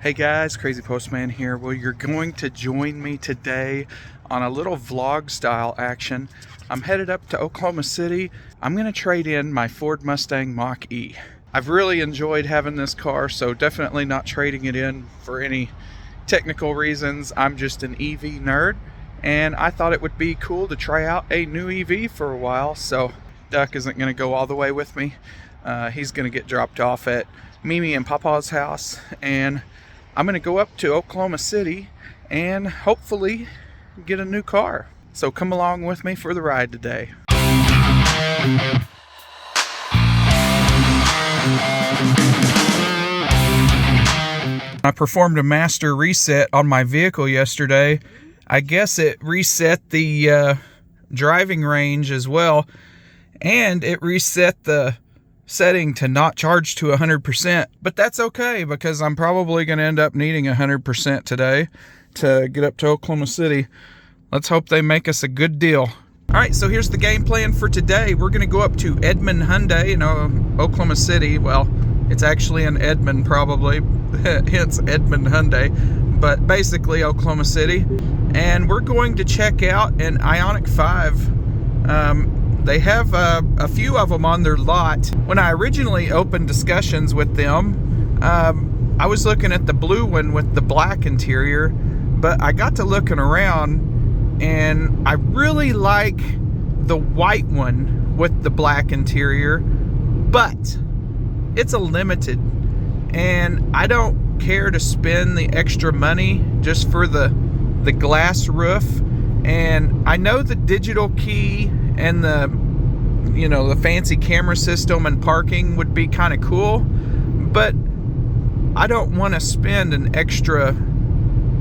Hey guys, Crazypostman here. Well, you're going to join me today on a little vlog style action. I'm headed up to Oklahoma City. I'm going to trade in my Ford Mustang Mach-E. I've really enjoyed having this car, so definitely not trading it in for any technical reasons. I'm just an EV nerd, and I thought it would be cool to try out a new EV for a while. So Duck isn't going to go all the way with me. He's going to get dropped off at Mimi and Papa's house, and I'm going to go up to Oklahoma City and hopefully get a new car. So come along with me for the ride today. I performed a master reset on my vehicle yesterday. I guess it reset the driving range as well, and it reset the setting to not charge to 100%, but that's okay because I'm probably going to end up needing 100% today to get up to Oklahoma City. Let's hope they make us a good deal. All right, so here's the game plan for today. We're going to go up to Edmond Hyundai in Oklahoma City. Well, it's actually in Edmond probably, hence Edmond Hyundai, but basically Oklahoma City. And we're going to check out an ioniq 5. They have a few of them on their lot. When I originally opened discussions with them, I was looking at the blue one with the black interior, but I got to looking around and I really like the white one with the black interior, but it's a limited, and I don't care to spend the extra money just for the glass roof. And I know the digital key and the fancy camera system and parking would be kind of cool, but I don't want to spend an extra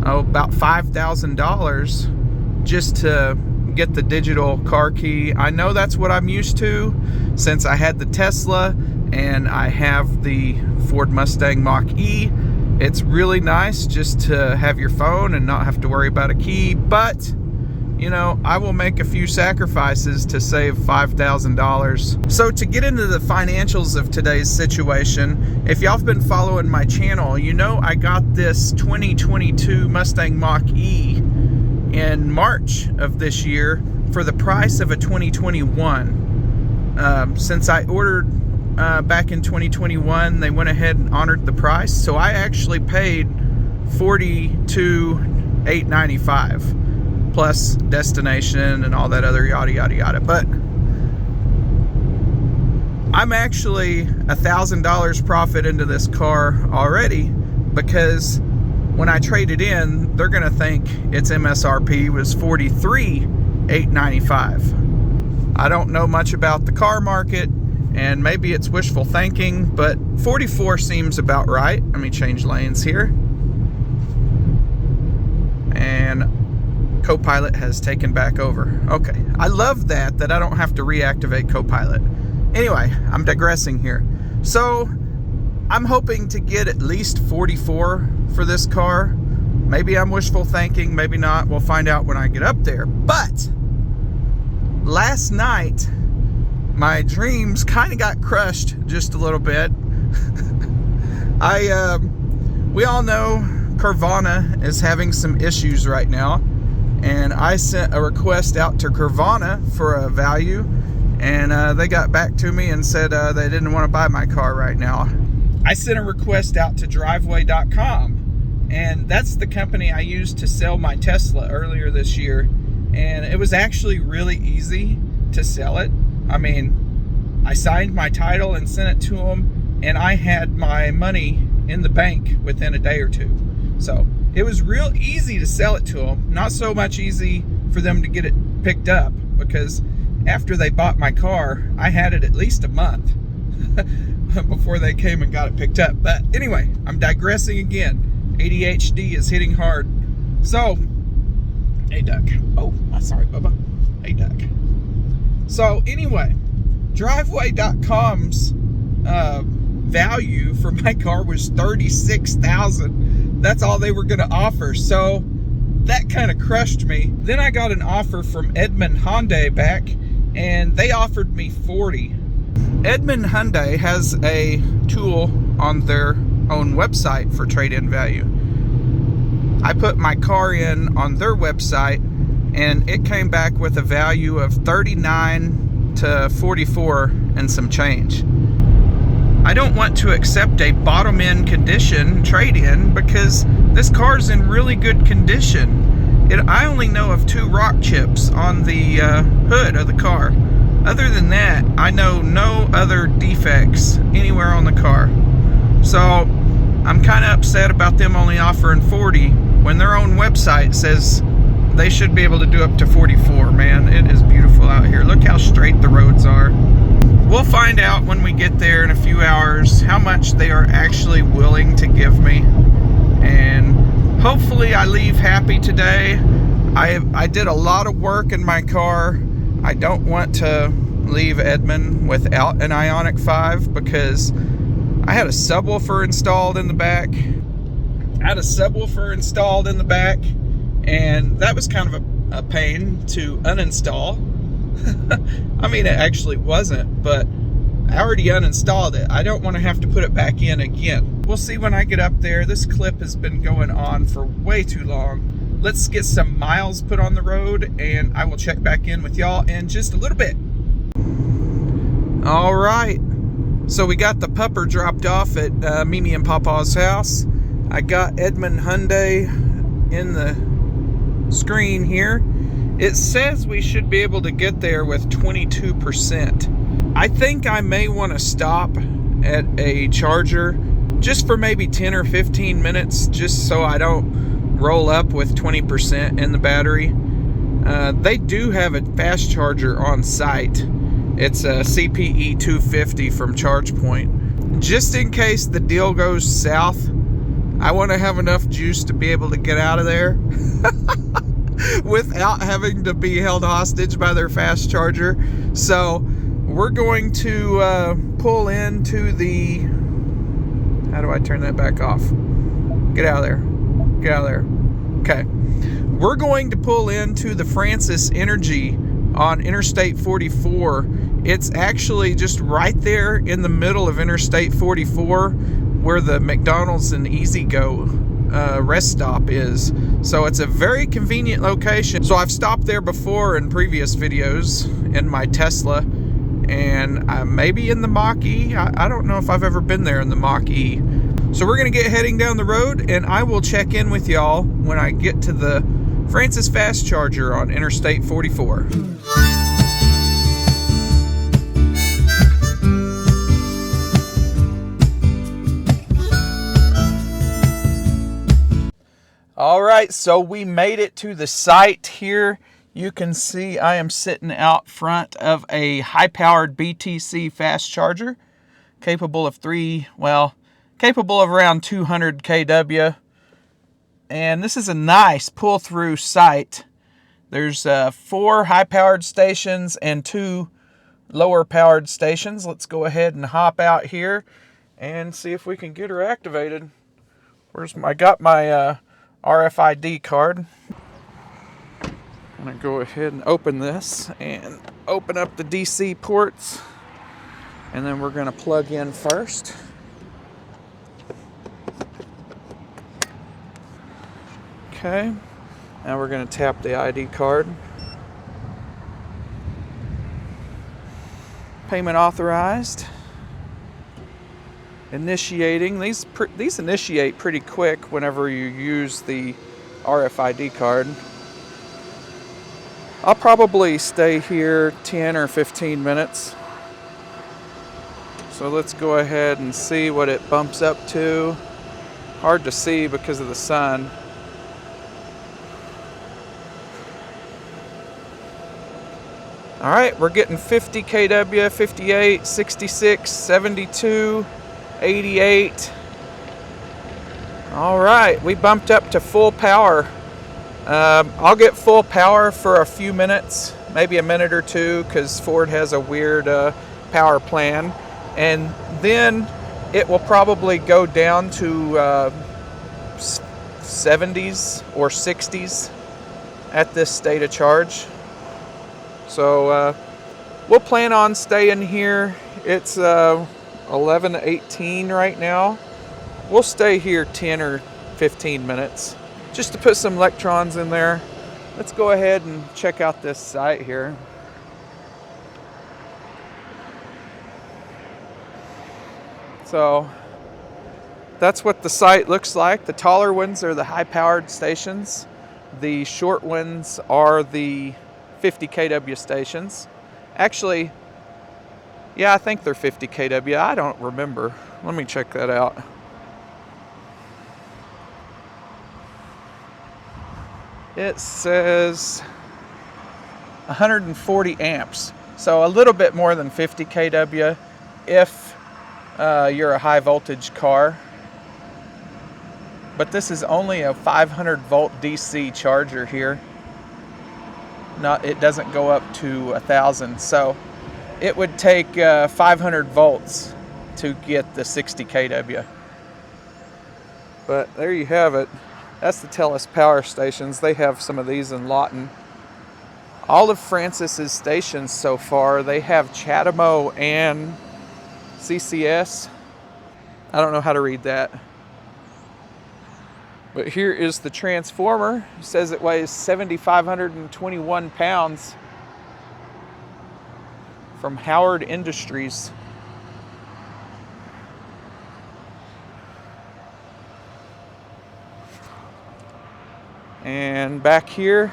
about $5,000 just to get the digital car key. I know that's what I'm used to since I had the Tesla and I have the Ford Mustang Mach-E. It's really nice just to have your phone and not have to worry about a key, but I will make a few sacrifices to save $5,000. So to get into the financials of today's situation, if y'all have been following my channel, I got this 2022 Mustang Mach-E in March of this year for the price of a 2021. Since I ordered back in 2021, they went ahead and honored the price. So I actually paid $42,895. plus destination and all that other yada yada yada. But I'm actually $1,000 profit into this car already, because when I trade it in, they're gonna think its MSRP was $43,895. I don't know much about the car market, and maybe it's wishful thinking, but 44 seems about right. Let me change lanes here. And Copilot has taken back over. Okay, I love that I don't have to reactivate Copilot. Anyway, I'm digressing here. So I'm hoping to get at least 44 for this car. Maybe I'm wishful thinking, maybe not. We'll find out when I get up there. But last night, my dreams kind of got crushed just a little bit. We all know Carvana is having some issues right now. And I sent a request out to Carvana for a value, and they got back to me and said they didn't want to buy my car right now. I sent a request out to driveway.com, and that's the company I used to sell my Tesla earlier this year. And it was actually really easy to sell it. I mean, I signed my title and sent it to them, and I had my money in the bank within a day or two. So it was real easy to sell it to them. Not so much easy for them to get it picked up, because after they bought my car, I had it at least a month before they came and got it picked up. But anyway, I'm digressing again. ADHD is hitting hard. So, hey Duck. Oh, sorry, Bubba. Hey Duck. So anyway, driveway.com's value for my car was $36,000. That's all they were going to offer. So that kind of crushed me. Then I got an offer from Edmond Hyundai back, and they offered me $40,000. Edmond Hyundai has a tool on their own website for trade-in value. I put my car in on their website, and it came back with a value of $39 to $44 and some change. I don't want to accept a bottom-end condition trade-in because this car's in really good condition. I only know of 2 rock chips on the hood of the car. Other than that, I know no other defects anywhere on the car. So I'm kind of upset about them only offering 40 when their own website says they should be able to do up to 44. Man, it is beautiful out here. Look how straight the roads are. We'll find out when we get there in a few hours how much they are actually willing to give me. And hopefully I leave happy today. I did a lot of work in my car. I don't want to leave Edmond without an ioniq 5 because I had a subwoofer installed in the back. And that was kind of a pain to uninstall. I mean, it actually wasn't, but I already uninstalled it. I don't want to have to put it back in again. We'll see when I get up there. This clip has been going on for way too long. Let's get some miles put on the road, and I will check back in with y'all in just a little bit. All right. So we got the pupper dropped off at Mimi and Papa's house. I got Edmond Hyundai in the screen here. It says we should be able to get there with 22%. I think I may want to stop at a charger just for maybe 10 or 15 minutes, just so I don't roll up with 20% in the battery. They do have a fast charger on site. It's a CPE 250 from ChargePoint. Just in case the deal goes south, I want to have enough juice to be able to get out of there without having to be held hostage by their fast charger. So we're going to pull into the... How do I turn that back off? Get out of there. Get out of there. Okay. We're going to pull into the Francis Energy on Interstate 44. It's actually just right there in the middle of Interstate 44 where the McDonald's and Easy Go rest stop is. So it's a very convenient location. So I've stopped there before in previous videos in my Tesla, and maybe in the Mach-E. I don't know if I've ever been there in the Mach-E. So we're gonna get heading down the road, and I will check in with y'all when I get to the Francis Fast Charger on Interstate 44. All right, so we made it to the site here. You can see I am sitting out front of a high-powered BTC fast charger, capable of around 200 kW. And this is a nice pull-through site. There's 4 high-powered stations and 2 lower-powered stations. Let's go ahead and hop out here and see if we can get her activated. I got my RFID card. I'm gonna go ahead and open this and open up the DC ports, and then we're gonna plug in first. Okay, now we're gonna tap the ID card. Payment authorized. Initiating. These initiate pretty quick whenever you use the RFID card. I'll probably stay here 10 or 15 minutes. So let's go ahead and see what it bumps up to. Hard to see because of the sun. All right, we're getting 50 kW, 58, 66, 72, 88. All right, we bumped up to full power. I'll get full power for a few minutes, maybe a minute or two, because Ford has a weird power plan. And then it will probably go down to 70s or 60s at this state of charge. So we'll plan on staying here. It's 11:18 right now. We'll stay here 10 or 15 minutes just to put some electrons in there. Let's go ahead and check out this site here. So that's what the site looks like. The taller ones are the high-powered stations. The short ones are the 50 kW stations. Actually, yeah, I think they're 50 kW. I don't remember. Let me check that out. It says 140 amps. So a little bit more than 50 kW if you're a high voltage car. But this is only a 500 volt DC charger here. It doesn't go up to 1,000. So it would take 500 volts to get the 60 kW. But there you have it. That's the TELUS power stations. They have some of these in Lawton. All of Francis's stations so far, they have CHAdeMO and CCS. I don't know how to read that. But here is the transformer. It says it weighs 7,521 pounds from Howard Industries. And back here,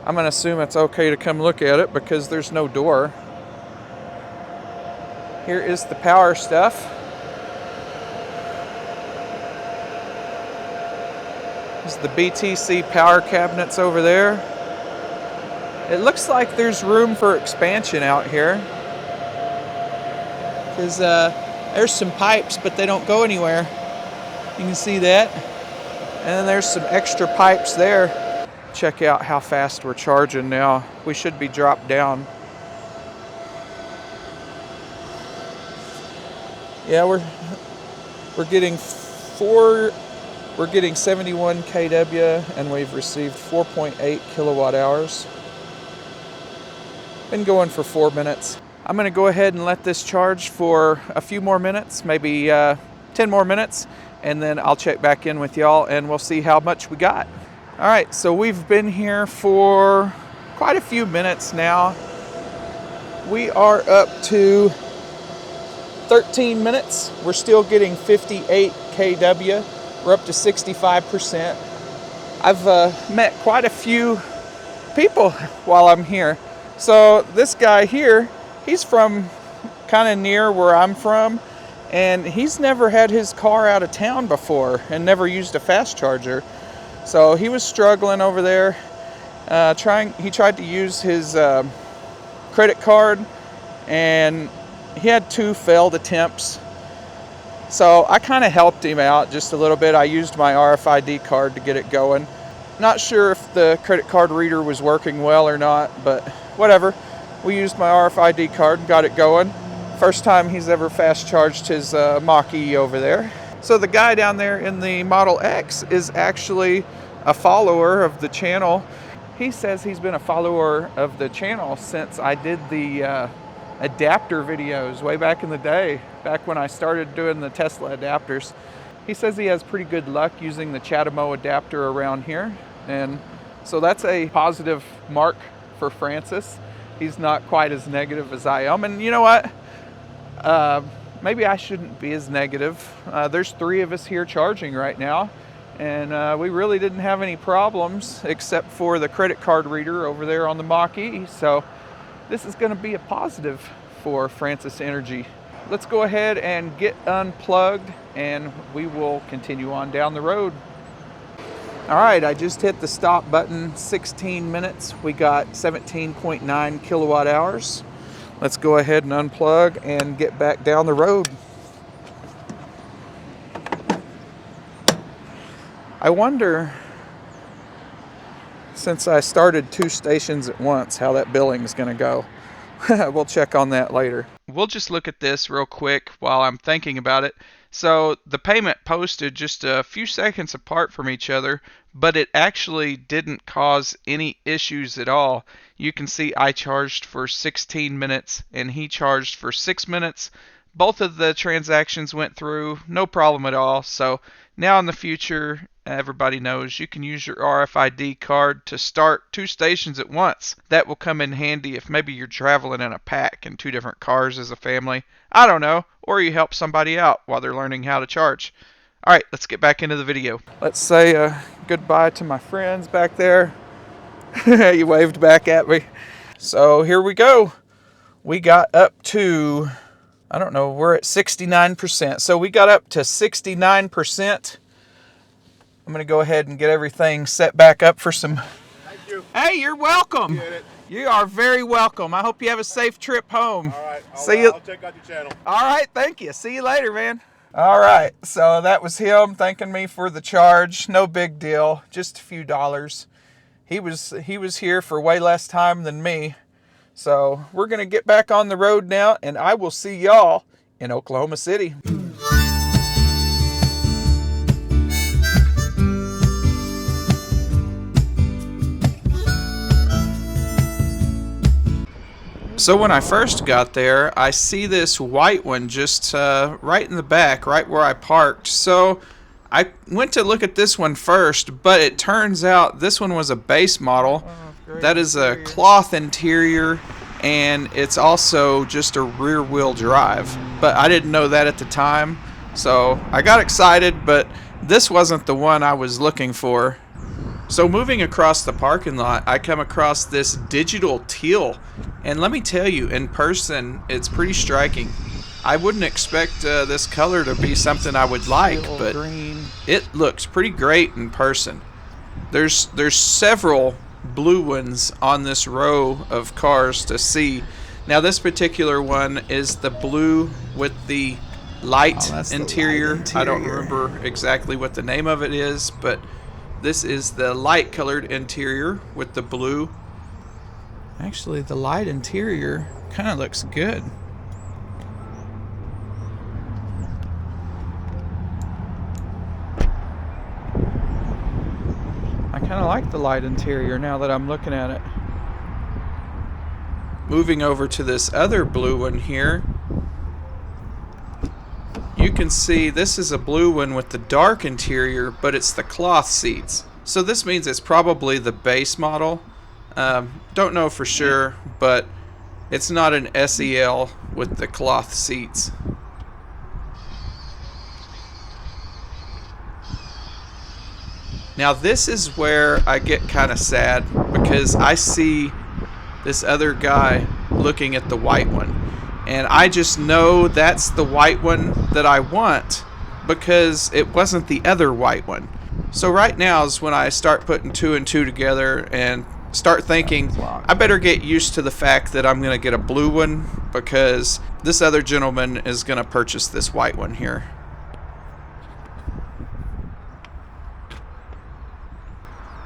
I'm going to assume it's okay to come look at it because there's no door. Here is the power stuff. This is the BTC power cabinets over there. It looks like there's room for expansion out here. Because there's some pipes, but they don't go anywhere. You can see that. And then there's some extra pipes there. Check out how fast we're charging now. We should be dropped down. Yeah, we're getting 71 kW and we've received 4.8 kilowatt hours. Been going for 4 minutes. I'm going to go ahead and let this charge for a few more minutes, maybe 10 more minutes, and then I'll check back in with y'all and we'll see how much we got. All right, so we've been here for quite a few minutes now. We are up to 13 minutes. We're still getting 58 kW. We're up to 65%. I've met quite a few people while I'm here. So this guy here, he's from kind of near where I'm from, and he's never had his car out of town before and never used a fast charger. So he was struggling over there. He tried to use his credit card, and he had 2 failed attempts. So I kind of helped him out just a little bit. I used my RFID card to get it going. Not sure if the credit card reader was working well or not, but whatever. We used my RFID card and got it going. First time he's ever fast charged his Mach-E over there. So the guy down there in the Model X is actually a follower of the channel. He says he's been a follower of the channel since I did the adapter videos way back in the day, back when I started doing the Tesla adapters. He says he has pretty good luck using the CHAdeMO adapter around here, and so that's a positive mark for Francis. He's not quite as negative as I am, and you know what? Maybe I shouldn't be as negative. There's 3 of us here charging right now, and we really didn't have any problems except for the credit card reader over there on the Mach-E. So this is going to be a positive for Francis Energy. Let's go ahead and get unplugged and we will continue on down the road. All right, I just hit the stop button. 16 minutes. We got 17.9 kilowatt hours. Let's go ahead and unplug and get back down the road. I wonder, since I started 2 stations at once, how that billing is going to go. We'll check on that later. We'll just look at this real quick while I'm thinking about it. So the payment posted just a few seconds apart from each other, but it actually didn't cause any issues at all. You can see I charged for 16 minutes and he charged for 6 minutes, both of the transactions went through, no problem at all. So now in the future, everybody knows you can use your RFID card to start 2 stations at once. That will come in handy if maybe you're traveling in a pack in 2 different cars as a family. I don't know. Or you help somebody out while they're learning how to charge. All right, let's get back into the video. Let's say goodbye to my friends back there. You waved back at me. So here we go. We got up to, I don't know, we're at 69%. So we got up to 69%. I'm going to go ahead and get everything set back up for some... Thank you. Hey, you're welcome. Get it. You are very welcome. I hope you have a safe trip home. All right. I'll check out your channel. All right, thank you. See you later, man. All right, so that was him thanking me for the charge. No big deal, just a few dollars. He was here for way less time than me. So we're going to get back on the road now, and I will see y'all in Oklahoma City. So when I first got there, I see this white one just right in the back, right where I parked. So I went to look at this one first, but it turns out this one was a base model. That is a cloth interior, and it's also just a rear wheel drive. But I didn't know that at the time, so I got excited, but this wasn't the one I was looking for. So moving across the parking lot, I come across this digital teal, and let me tell you, in person, it's pretty striking. I wouldn't expect this color to be something I would like, but it looks pretty great in person. There's several blue ones on this row of cars to see. Now this particular one is the blue with the light interior. I don't remember exactly what the name of it is, but this is the light colored interior with the blue. Actually, the light interior kind of looks good. I kind of like the light interior now that I'm looking at it. Moving over to this other blue one here. You can see this is a blue one with the dark interior, but it's the cloth seats. So this means it's probably the base model. Don't know for sure, but it's not an SEL with the cloth seats. Now this is where I get kind of sad, because I see this other guy looking at the white one. And I just know that's the white one that I want, because it wasn't the other white one. So right now is when I start putting 2 and 2 together and start thinking, I better get used to the fact that I'm going to get a blue one, because this other gentleman is going to purchase this white one here.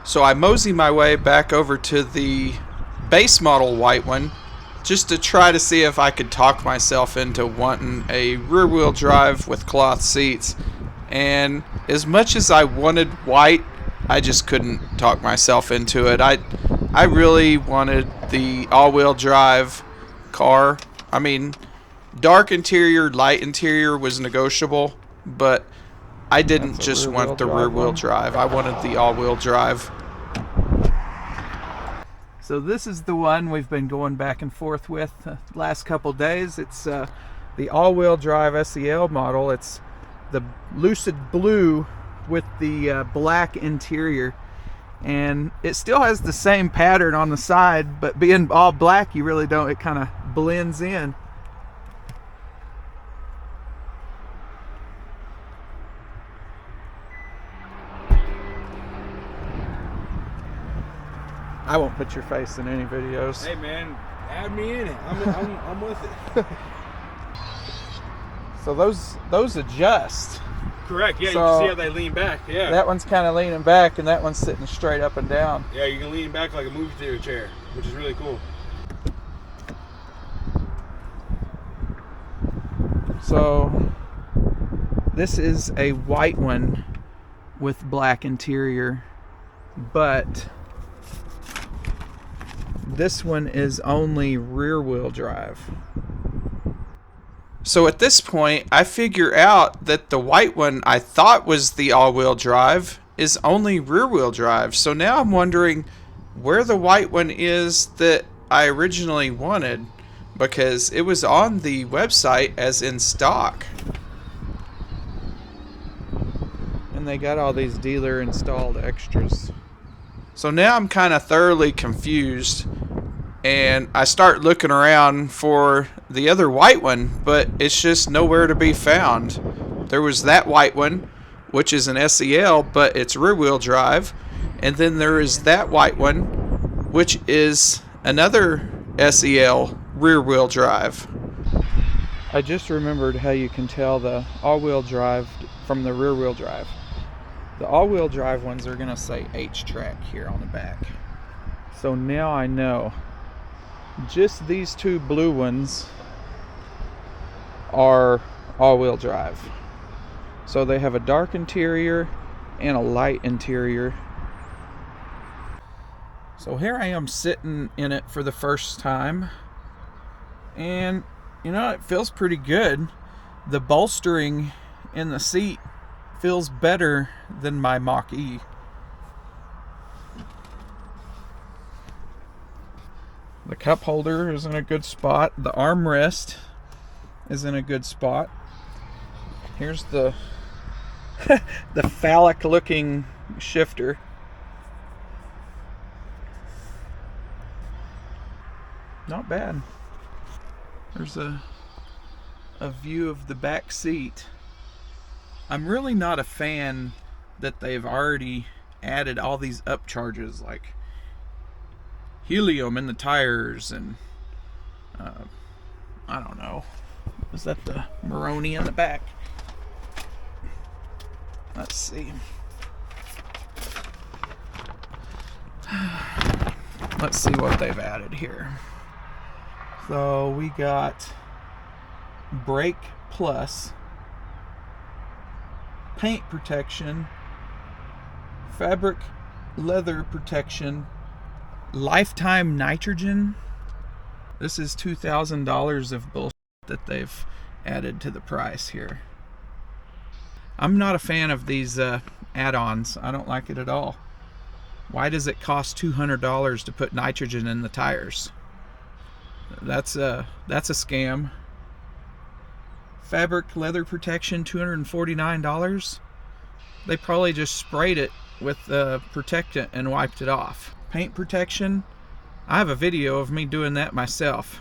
So I mosey my way back over to the base model white one, just to try to see if I could talk myself into wanting a rear wheel drive with cloth seats. And as much as I wanted white, I just couldn't talk myself into it. I really wanted the all-wheel drive car. I mean, dark interior, light interior was negotiable, but I didn't just want the rear wheel drive. I wanted the all-wheel drive. So this is the one we've been going back and forth with the last couple days. It's the all-wheel drive SEL model. It's the lucid blue with the black interior, and it still has the same pattern on the side, but being all black, you really don't, it kind of blends in. I won't put your face in any videos. Hey man, add me in it. I'm with it. So those adjust. Correct. Yeah, So, you can see how they lean back. Yeah. That one's kind of leaning back, and that one's sitting straight up and down. Yeah, you can lean back like a movie theater chair, which is really cool. So this is a white one with black interior, but this one is only rear wheel drive. So at this point, I figure out that the white one I thought was the all-wheel drive is only rear-wheel drive. So now I'm wondering where the white one is that I originally wanted, because it was on the website as in stock. And they got all these dealer installed extras. So now I'm kind of thoroughly confused, and I start looking around for the other white one, but it's just nowhere to be found. There was that white one, which is an SEL, but it's rear-wheel drive, and then there is that white one, which is another SEL rear-wheel drive. I just remembered how you can tell the all-wheel drive from the rear-wheel drive. The all-wheel drive ones are gonna say H-Track here on the back. So now I know. Just these two blue ones are all-wheel drive. So they have a dark interior and a light interior. So here I am sitting in it for the first time, and you know, it feels pretty good. The bolstering in the seat feels better than my Mach-E. The cup holder is in a good spot. The armrest is in a good spot. Here's the the phallic looking shifter. Not bad. There's a view of the back seat. I'm really not a fan that they've already added all these upcharges like helium in the tires and I don't know. Is that the Maroni in the back? Let's see. Let's see what they've added here. So we got Brake Plus, paint protection, fabric leather protection, lifetime nitrogen. This is $2,000 of bullshit that they've added to the price here. I'm not a fan of these add-ons. I don't like it at all. Why does it cost $200 to put nitrogen in the tires? That's a scam. Fabric leather protection, $249. They probably just sprayed it with protectant and wiped it off. Paint protection, I have a video of me doing that myself.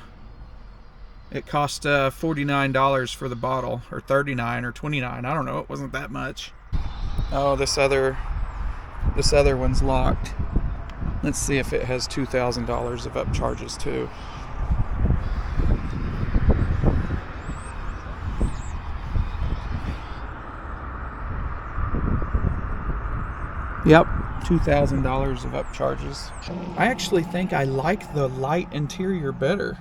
It cost $49 for the bottle, or $39 or $29. I don't know. It wasn't that much. Oh, this other one's locked. Let's see if it has $2,000 of upcharges too. Yep, $2,000 of upcharges. I actually think I like the light interior better.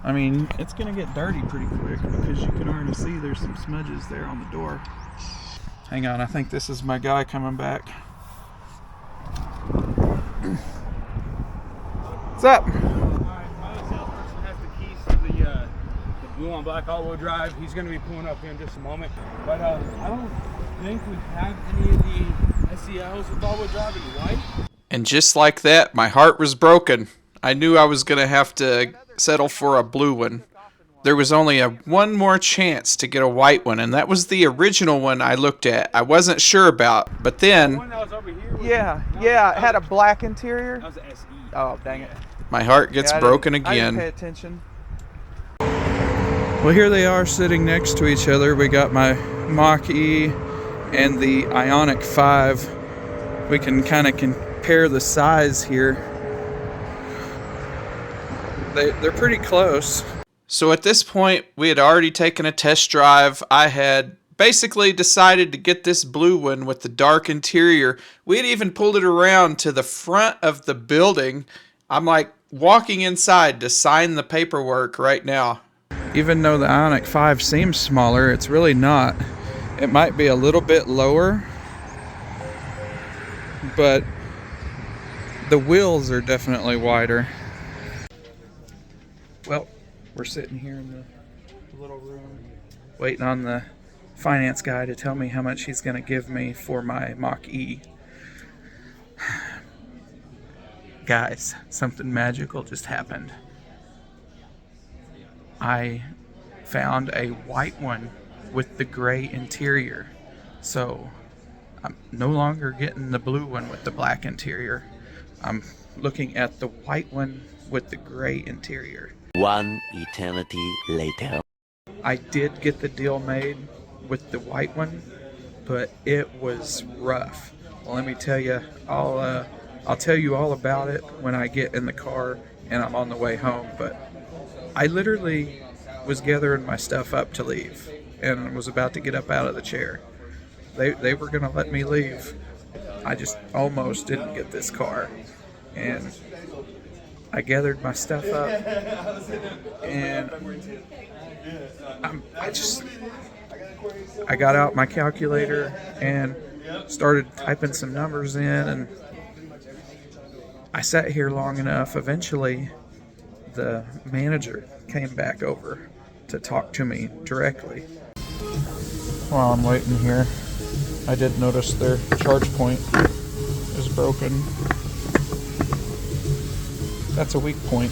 I mean, it's gonna get dirty pretty quick because you can already see there's some smudges there on the door. Hang on, I think this is my guy coming back. What's up? Alright, my other salesperson has the keys to the blue on black all-wheel drive. He's going to be pulling up here in just a moment. But I don't think we have any of the SELs with all-wheel drive in white. And just like that, my heart was broken. I knew I was going to have to settle for a blue one. There was only one more chance to get a white one, and that was the original one I looked at. I wasn't sure about, but then... The one that was over here was it had a black interior. That was an SE. Oh, dang it. My heart gets broken again. I didn't pay attention. Well, here they are sitting next to each other. We got my Mach-E and the ioniq 5. We can kind of compare the size here. They're pretty close. So at this point, we had already taken a test drive. I had basically decided to get this blue one with the dark interior. We had even pulled it around to the front of the building. I'm like walking inside to sign the paperwork right now. Even though the ioniq 5 seems smaller, it's really not. It might be a little bit lower, but the wheels are definitely wider. Well, we're sitting here in the little room waiting on the finance guy to tell me how much he's going to give me for my Mach-E. Guys, something magical just happened. I found a white one with the gray interior. So I'm no longer getting the blue one with the black interior. I'm looking at the white one with the gray interior. One eternity later. I did get the deal made with the white one, but it was rough. Well, let me tell you, I'll tell you all about it when I get in the car and I'm on the way home. But I literally was gathering my stuff up to leave and was about to get up out of the chair. They were going to let me leave. I just almost didn't get this car. And I gathered my stuff up and I got out my calculator and started typing some numbers in, and I sat here long enough. Eventually the manager came back over to talk to me directly. While I'm waiting here, I did notice their charge point is broken. That's a weak point.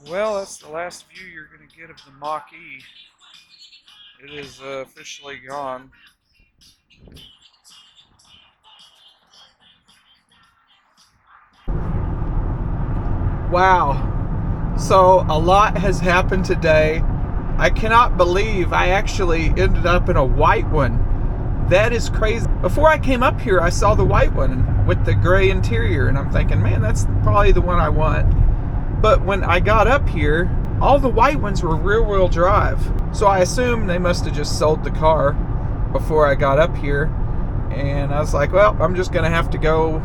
Well, that's the last view you're going to get of the Mach-E. It is officially gone. Wow. So a lot has happened today. I cannot believe I actually ended up in a white one. That is crazy. Before I came up here, I saw the white one with the gray interior, and I'm thinking, man, that's probably the one I want. But when I got up here, all the white ones were rear-wheel drive. So I assumed they must have just sold the car before I got up here. And I was like, well, I'm just going to have to go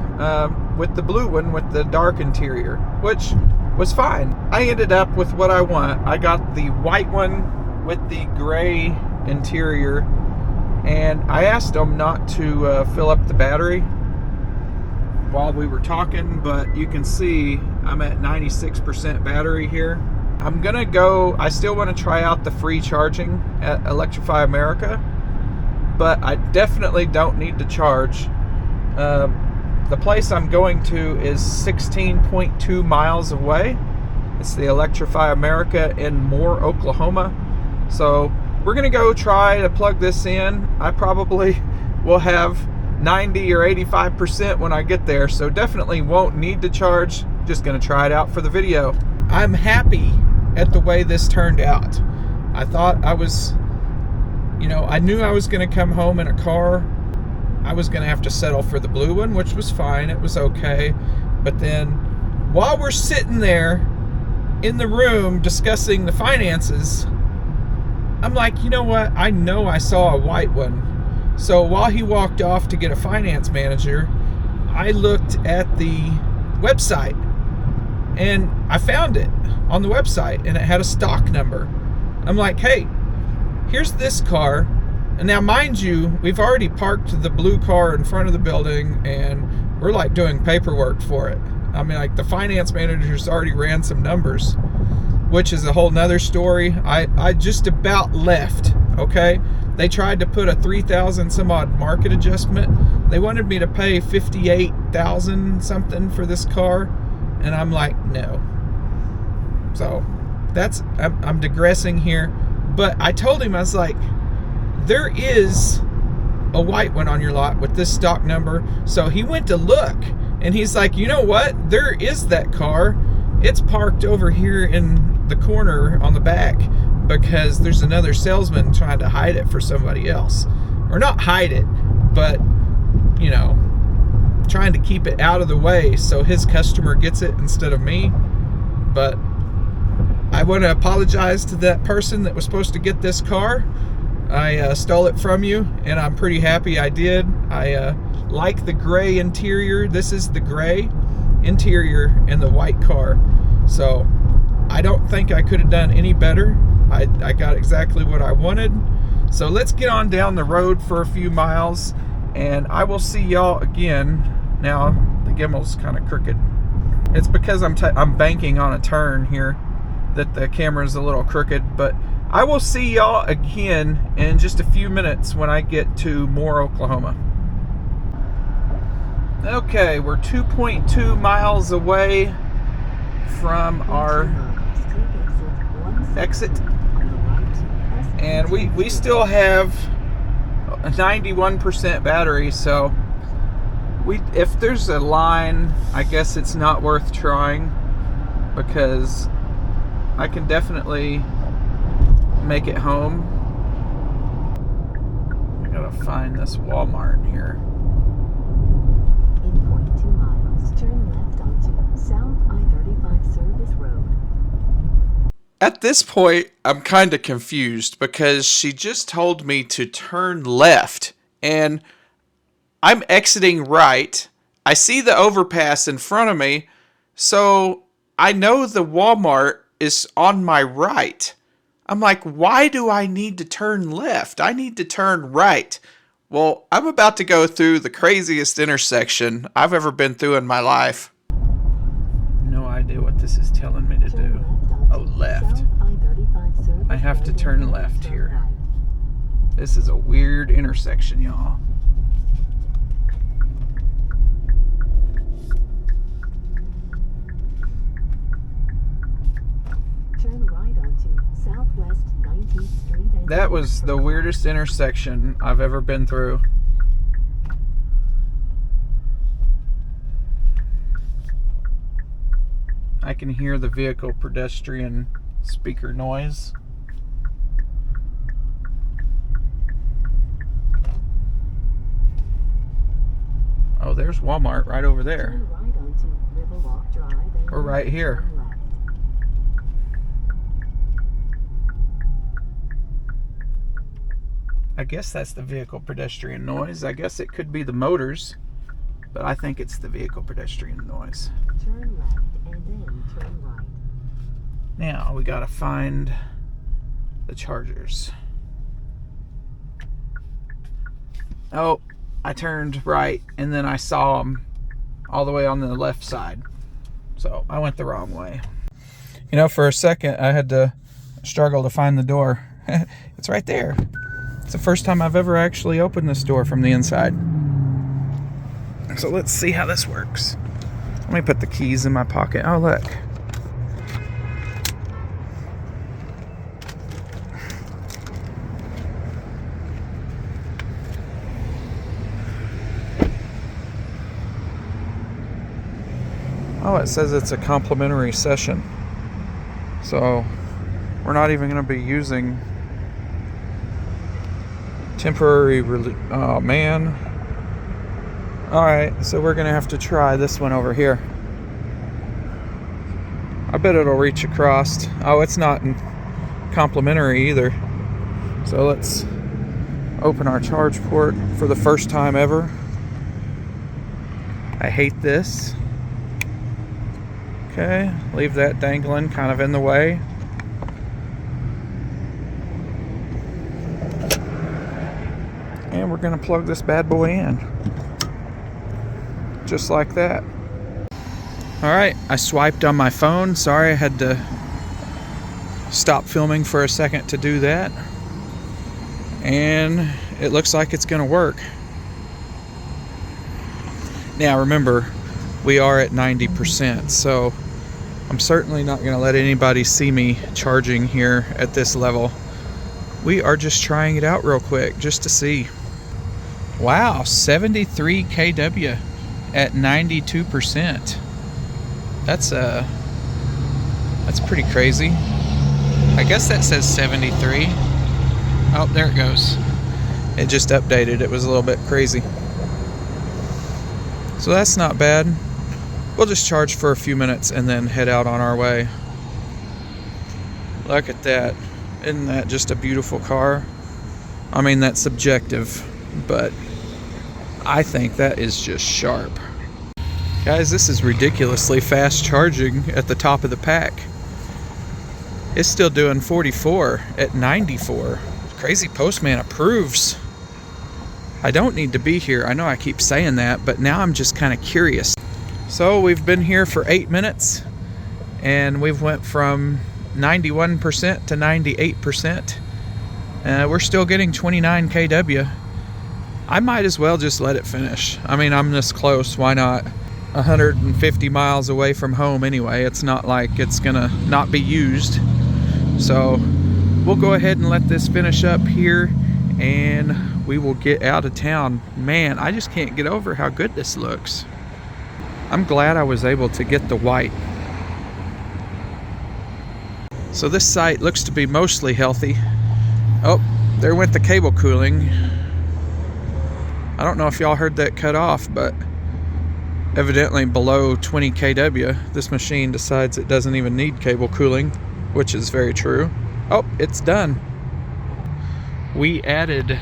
with the blue one with the dark interior, which was fine. I ended up with what I want. I got the white one with the gray interior, and I asked them not to fill up the battery while we were talking, but you can see I'm at 96% battery here. I'm gonna go, I still want to try out the free charging at Electrify America, but I definitely don't need to charge. The place I'm going to is 16.2 miles away. It's the Electrify America in Moore, Oklahoma. So we're gonna go try to plug this in. I probably will have 90 or 85% when I get there, so definitely won't need to charge. Just gonna try it out for the video. I'm happy at the way this turned out. I thought I was, I knew I was gonna come home in a car. I was gonna have to settle for the blue one, which was fine, it was okay. But then while we're sitting there in the room discussing the finances, I'm like, you know what? I know I saw a white one. So while he walked off to get a finance manager, I looked at the website and I found it on the website, and it had a stock number. I'm like, hey, here's this car. And now, mind you, we've already parked the blue car in front of the building and we're like doing paperwork for it. I mean, like, the finance manager's already ran some numbers, which is a whole nother story. I just about left, okay? They tried to put a 3,000 some odd market adjustment. They wanted me to pay 58,000 something for this car, and I'm like, no. So that's, I'm digressing here, but I told him, I was like, there is a white one on your lot with this stock number. So he went to look, and he's like, you know what? There is that car. It's parked over here in the corner on the back because there's another salesman trying to hide it for somebody else. Or not hide it, but, trying to keep it out of the way so his customer gets it instead of me. But I want to apologize to that person that was supposed to get this car. I stole it from you, and I'm pretty happy I did. I like the gray interior. This is the gray interior in the white car. So I don't think I could have done any better. I got exactly what I wanted. So let's get on down the road for a few miles And I will see y'all again. Now, the gimbal's kind of crooked. It's because I'm banking on a turn here that the camera's a little crooked, but I will see y'all again in just a few minutes when I get to Moore, Oklahoma. Okay, we're 2.2 miles away from our exit, and we still have a 91% battery, so if there's a line, I guess it's not worth trying, because I can definitely make it home. I gotta find this Walmart here. In 0.2 miles, turn left onto South I-35 Service Road. At this point, I'm kind of confused because she just told me to turn left, and I'm exiting right. I see the overpass in front of me, so I know the Walmart is on my right. I'm like, why do I need to turn left? I need to turn right. Well, I'm about to go through the craziest intersection I've ever been through in my life. No idea what this is telling me to do. Oh, left. I have to turn left here. This is a weird intersection, y'all. Turn right onto Southwest 19th Street. That was the weirdest intersection I've ever been through. I can hear the vehicle pedestrian speaker noise. Oh, there's Walmart right over there. Turn right onto Riverwalk Drive and We're right here. turn left. I guess that's the vehicle pedestrian noise. I guess it could be the motors, but I think it's the vehicle pedestrian noise. Turn left and then turn right. Now we gotta find the chargers. Oh, I turned right and then I saw them all the way on the left side. So I went the wrong way. You know, for a second I had to struggle to find the door. It's right there. It's the first time I've ever actually opened this door from the inside. So let's see how this works. Let me put the keys in my pocket. Oh, look. Oh, it says it's a complimentary session. So we're not even going to be using temporary oh man. Alright, so we're going to have to try this one over here. I bet it'll reach across. Oh, it's not complimentary either. So let's open our charge port for the first time ever. I hate this. Okay, leave that dangling kind of in the way. And we're going to plug this bad boy in. Just like that. Alright, I swiped on my phone. Sorry, I had to stop filming for a second to do that. And it looks like it's going to work. Now remember, we are at 90%, so I'm certainly not going to let anybody see me charging here at this level. We are just trying it out real quick just to see. Wow, 73 kW at 92%. That's pretty crazy. I guess that says 73. Oh, there it goes. It just updated. It was a little bit crazy. So that's not bad. We'll just charge for a few minutes and then head out on our way. Look at that. Isn't that just a beautiful car? I mean, that's subjective, but I think that is just sharp. Guys, this is ridiculously fast charging at the top of the pack. It's still doing 44 at 94. Crazypostman approves. I don't need to be here. I know I keep saying that, but now I'm just kind of curious. So we've been here for 8 minutes, and we've went from 91% to 98%. We're still getting 29 kW. I might as well just let it finish. I mean, I'm this close, why not? 150 miles away from home anyway. It's not like it's gonna not be used. So we'll go ahead and let this finish up here, and we will get out of town. Man, I just can't get over how good this looks. I'm glad I was able to get the white. So this site looks to be mostly healthy. Oh, there went the cable cooling. I don't know if y'all heard that cut off, but evidently below 20 kW, this machine decides it doesn't even need cable cooling, which is very true. Oh, it's done. We added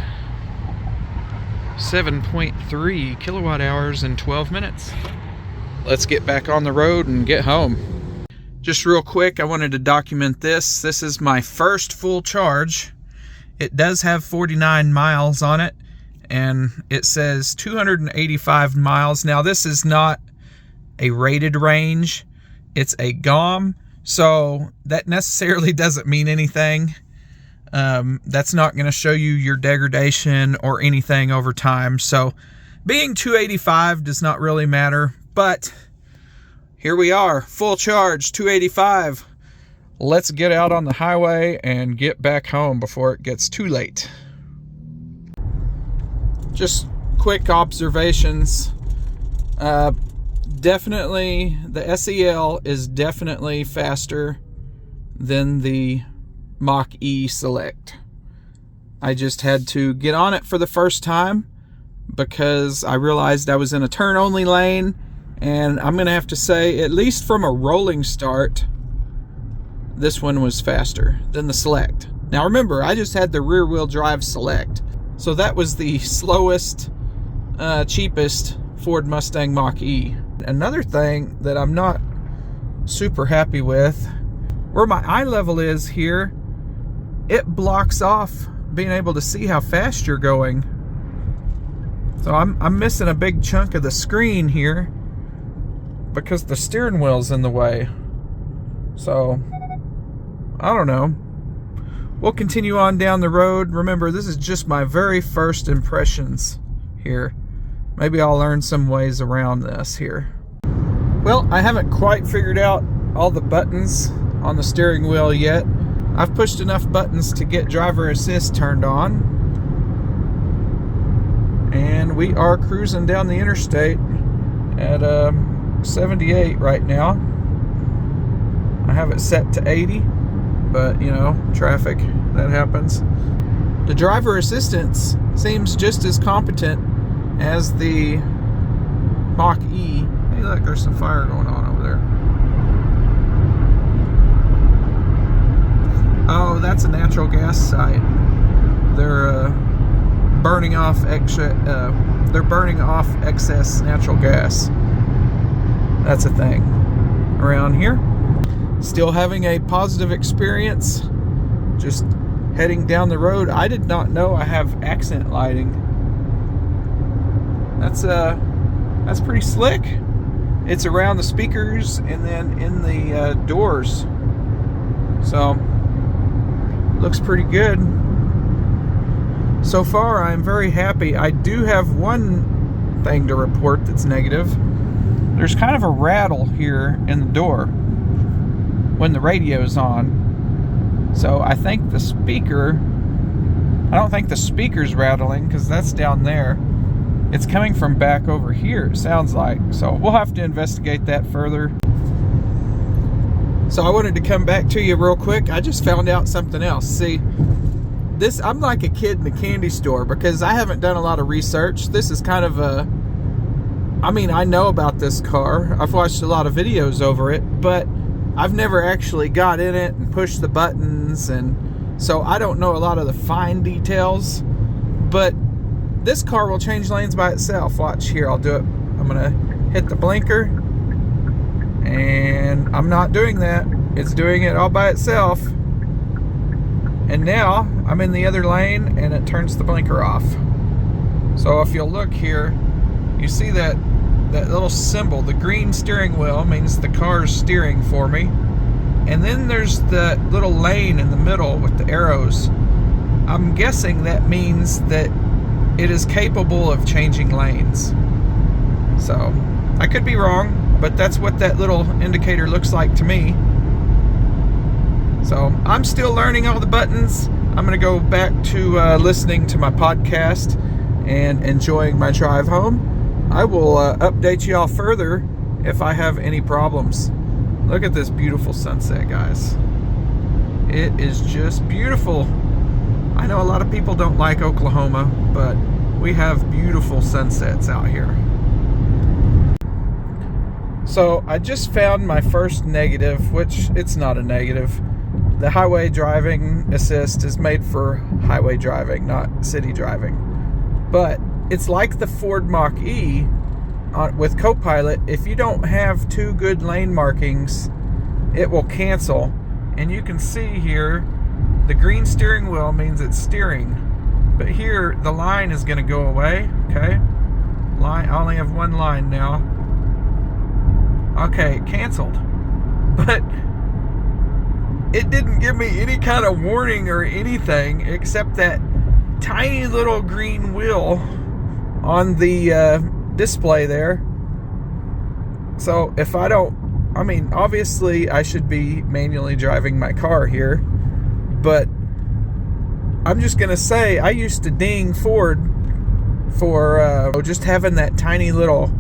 7.3 kilowatt hours in 12 minutes. Let's get back on the road and get home. Just real quick, I wanted to document this. This is my first full charge. It does have 49 miles on it, and it says 285 miles. Now, this is not a rated range. It's a GOM, so that necessarily doesn't mean anything. That's not going to show you your degradation or anything over time. So being 285 does not really matter, but here we are, full charge, 285. Let's get out on the highway and get back home before it gets too late. Just quick observations. Definitely, the SEL is definitely faster than the Mach-E Select. I just had to get on it for the first time because I realized I was in a turn-only lane, and I'm gonna have to say, at least from a rolling start, this one was faster than the Select. Now remember, I just had the rear-wheel drive Select, so that was the slowest, cheapest Ford Mustang Mach-E. Another thing that I'm not super happy with, where my eye level is here, it blocks off being able to see how fast you're going. So I'm missing a big chunk of the screen here because the steering wheel's in the way. So I don't know. We'll continue on down the road. Remember, this is just my very first impressions here. Maybe I'll learn some ways around this here. Well, I haven't quite figured out all the buttons on the steering wheel yet. I've pushed enough buttons to get driver assist turned on. And we are cruising down the interstate at 78 right now. I have it set to 80, but you know, traffic, that happens. The driver assistance seems just as competent as the Mach-E. Hey look, there's some fire going on over there. Oh, that's a natural gas site. They're burning off excess natural gas. That's a thing around here. Still having a positive experience. Just heading down the road. I did not know I have accent lighting. That's pretty slick. It's around the speakers and then in the doors. So looks pretty good. So far, I'm very happy. I do have one thing to report that's negative. There's kind of a rattle here in the door when the radio's on. So I think the speaker, I don't think the speaker's rattling because that's down there. It's coming from back over here, it sounds like. So we'll have to investigate that further. So I wanted to come back to you real quick. I just found out something else. See, this, I'm like a kid in a candy store because I haven't done a lot of research. This is kind of a, I mean, I know about this car. I've watched a lot of videos over it, but I've never actually got in it and pushed the buttons, and so I don't know a lot of the fine details. But this car will change lanes by itself. Watch here, I'll do it. I'm gonna hit the blinker, and I'm not doing that. It's doing it all by itself. And now I'm in the other lane and it turns the blinker off. So if you'll look here, you see that little symbol, the green steering wheel means the car's steering for me. And then there's the little lane in the middle with the arrows. I'm guessing that means that it is capable of changing lanes. So I could be wrong, but that's what that little indicator looks like to me. So I'm still learning all the buttons. I'm going to go back to listening to my podcast and enjoying my drive home. I will update you all further if I have any problems. Look at this beautiful sunset, guys. It is just beautiful. I know a lot of people don't like Oklahoma, but we have beautiful sunsets out here. So I just found my first negative, which it's not a negative. The highway driving assist is made for highway driving, not city driving. But it's like the Ford Mach-E with Copilot. If you don't have two good lane markings, it will cancel. And you can see here, the green steering wheel means it's steering. But here, the line is going to go away, okay? I only have one line now. Okay, it canceled. But it didn't give me any kind of warning or anything except that tiny little green wheel on the display there. So if I don't, I mean, obviously I should be manually driving my car here, but I'm just gonna say I used to ding Ford for just having that tiny little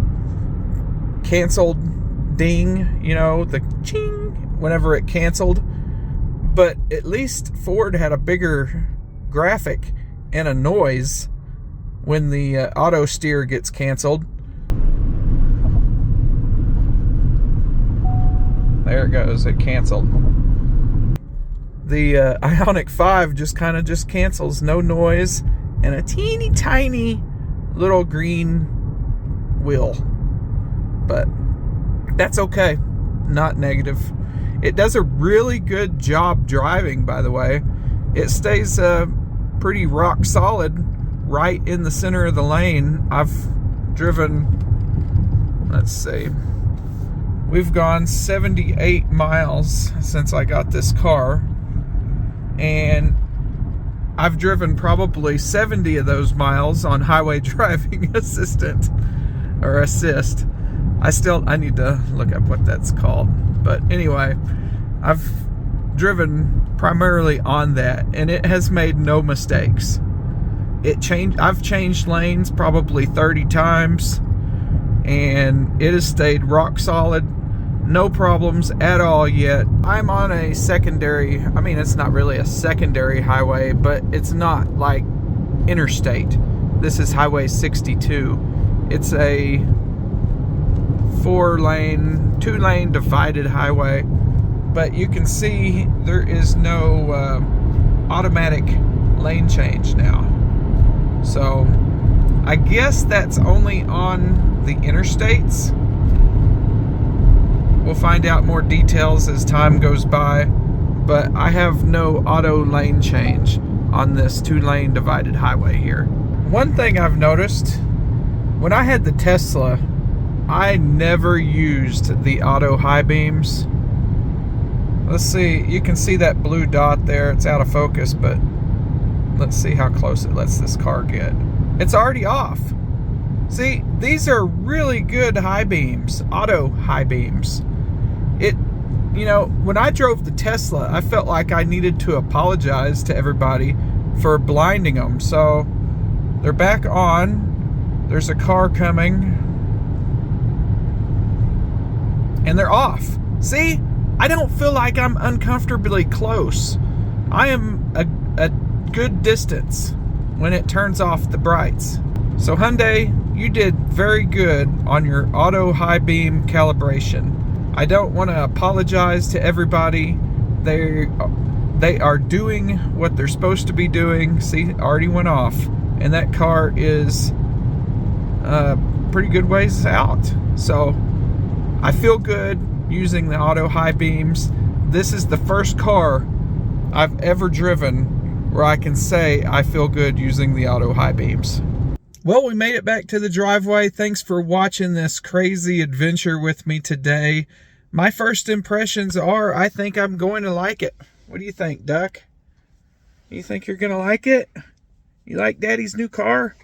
canceled ding, you know, the ching whenever it canceled. But at least Ford had a bigger graphic and a noise when the auto steer gets canceled. There it goes, it canceled. The ioniq 5 just kind of just cancels, no noise, and a teeny tiny little green wheel. But that's okay, not negative. It does a really good job driving, by the way. It stays pretty rock solid right in the center of the lane. I've driven, let's see, we've gone 78 miles since I got this car, and I've driven probably 70 of those miles on highway driving assistant or assist. I need to look up what that's called. But anyway, I've driven primarily on that, and it has made no mistakes. I've changed lanes probably 30 times, and it has stayed rock solid. No problems at all yet. I'm on a secondary, I mean, it's not really a secondary highway, but it's not like interstate. This is Highway 62. It's a 2-lane divided highway, but you can see there is no automatic lane change now. So I guess that's only on the interstates. We'll find out more details as time goes by, but I have no auto lane change on this 2-lane divided highway here. One thing I've noticed, when I had the Tesla, I never used the auto high beams. Let's see, you can see that blue dot there. It's out of focus, but let's see how close it lets this car get. It's already off. See, these are really good high beams, auto high beams. You know, when I drove the Tesla, I felt like I needed to apologize to everybody for blinding them. So they're back on. There's a car coming. And they're off. See? I don't feel like I'm uncomfortably close. I am a good distance when it turns off the brights. So Hyundai, you did very good on your auto high beam calibration. I don't want to apologize to everybody. They are doing what they're supposed to be doing. See, already went off. And that car is pretty good ways out. So I feel good using the auto high beams. This is the first car I've ever driven where I can say I feel good using the auto high beams. Well, we made it back to the driveway. Thanks for watching this crazy adventure with me today. My first impressions are, I think I'm going to like it. What do you think, Duck? You think you're going to like it? You like Daddy's new car?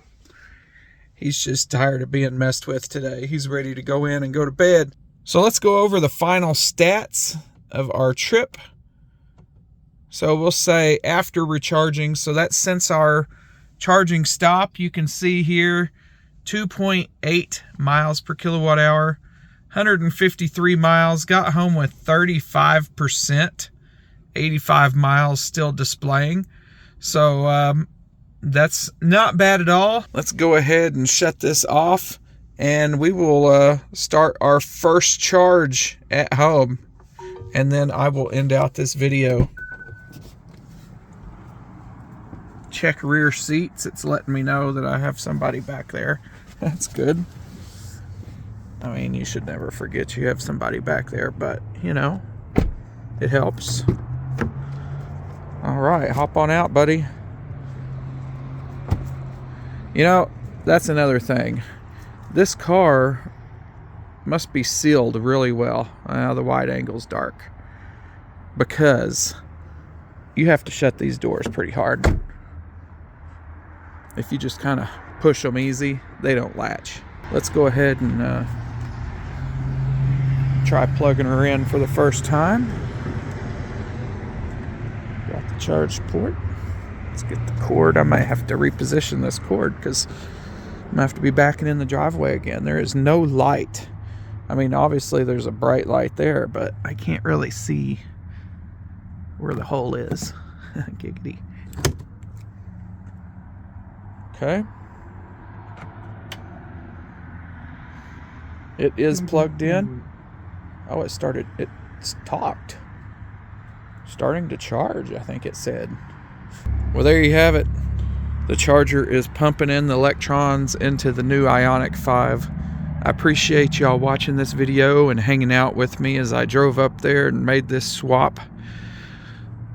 He's just tired of being messed with today. He's ready to go in and go to bed. So let's go over the final stats of our trip. So we'll say after recharging, so that's since our charging stop, you can see here 2.8 miles per kilowatt hour, 153 miles, got home with 35%, 85 miles still displaying. So that's not bad at all. Let's go ahead and shut this off, and we will start our first charge at home, and then I will end out this video. Check rear seats. It's letting me know that I have somebody back there. That's good. I mean, you should never forget you have somebody back there, but you know, it helps. All right, hop on out, buddy. You know, that's another thing. This car must be sealed really well. The wide angle's dark, because you have to shut these doors pretty hard. If you just kind of push them easy, they don't latch. Let's go ahead and try plugging her in for the first time. Got the charge port. Let's get the cord. I might have to reposition this cord because I'm going to have to be backing in the driveway again. There is no light. I mean, obviously there's a bright light there, but I can't really see where the hole is. Giggity. Okay. It is plugged in. Oh, it's talked. Starting to charge, I think it said. Well, there you have it. The charger is pumping in the electrons into the new ioniq 5. I appreciate y'all watching this video and hanging out with me as I drove up there and made this swap.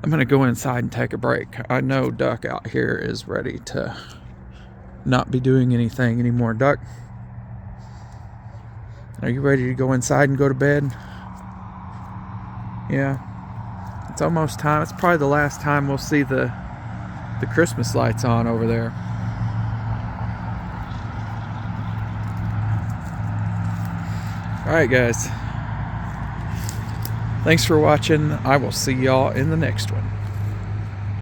I'm going to go inside and take a break. I know Duck out here is ready to not be doing anything anymore. Duck, are you ready to go inside and go to bed? Yeah, it's almost time. It's probably the last time we'll see the Christmas lights on over there. All right, guys, thanks for watching. I will see y'all in the next one.